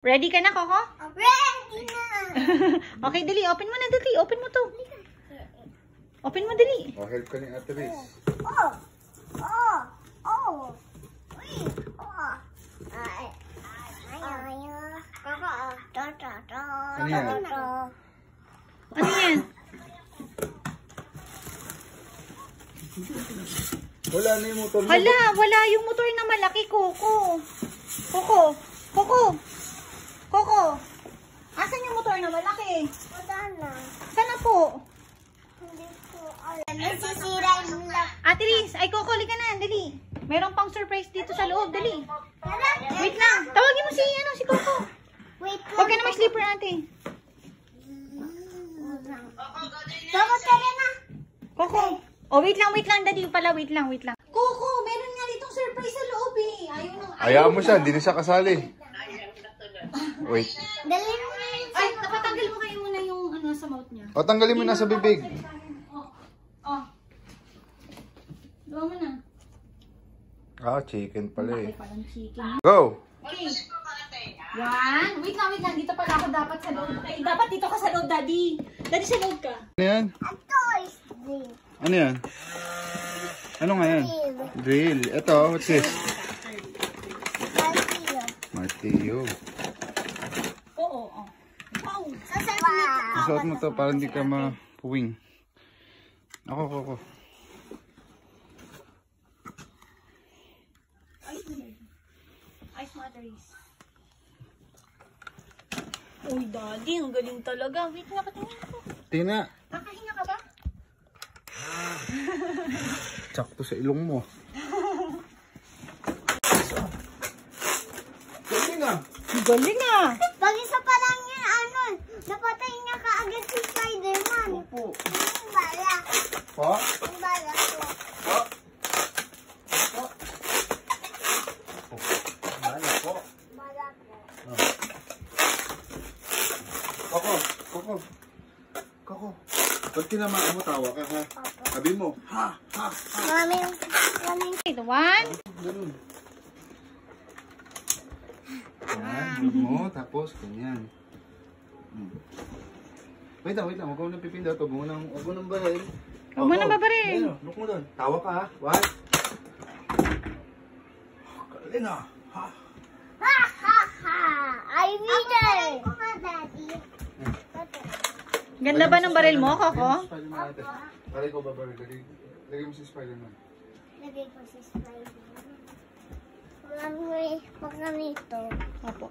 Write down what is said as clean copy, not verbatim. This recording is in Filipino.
Ready ka na, Coco? Ready na! Okay, dali. Open mo na, dali. Open mo to. Open mo, dali. Oh, help ka ni Ate Riz. Oh! Oh! Oh! Uy! Oh! Ay! Ayaw! Kaka! Ta-ta-ta! Ano yan? Ta-ta-ta! Ano yan? Wala na yung motor mo. Hala, wala yung motor na malaki, Coco. Coco. Coco. Coco. Asan yung motor na malaki? Wala na. Sana po? Hindi ko alam. Nasisira yung lock. Ate Riz, ay Coco, ka na, dali. Meron pang surprise dito sa loob, dali. Tara! Wait lang. Tawagin mo si Coco. Wait lang. Huwag ka na may slipper, ate. Dapat ka rin na. Coco. Oh, wait lang, daddy pala, wait lang. Coco, meron nga ditong surprise sa loob eh. Hayaan mo siya, hindi na siya kasali. Wait. Dali mo na yun. Ay, napatanggal mo kayo muna yung ano sa mouth niya. O, tanggalin mo na sa bibig. Oh. Gawa mo na. Ah, chicken pala Ay, eh. parang chicken. Go! Okay. One. Wait lang. Dito pala ako dapat sa loob. Ay, dapat dito ka sa loob, daddy. Daddy, sa loob ka. Ano yan? Ang toys. Ano yan? Ano nga yan? Drill. Ito, what's this? Martilyo. Oo. Wow. Isuot mo to para hindi ka mapuwing. Ako. Ice batteries. Uy, daddy, ang galing talaga. Wait nga, patingin ako. Tina, Kakahinga ka ba? sakto sa ilong mo. Galing ah. Galing ah. Pag isa pa lang yun, ano, napatay niya kaagad si Spider-Man. Opo. Ang bala. Pa? Ang bala ko. Pa? Bala po. Bala ko. Koko. Pag tinamaan mo, tawa ka ha. Sabi mo, ha. Maraming. Ito, one. Ganun. Yan, look mo, tapos ganyan. Wait lang, huwag mo nang pipindot, huwag mo nang baril. Huwag mo nang babaril. Ayun, look mo doon. Tawa ka ha. What? Galing ah. Ha. Ha ha ha! I need it! Ako nga, Daddy. Ganda ba ng baril mo, Coco? Spider-Man natin. Taray ko ba baril? Lagay mo si Spider-Man. Lagay ko si Spider-Man. Pag ganito. Opo.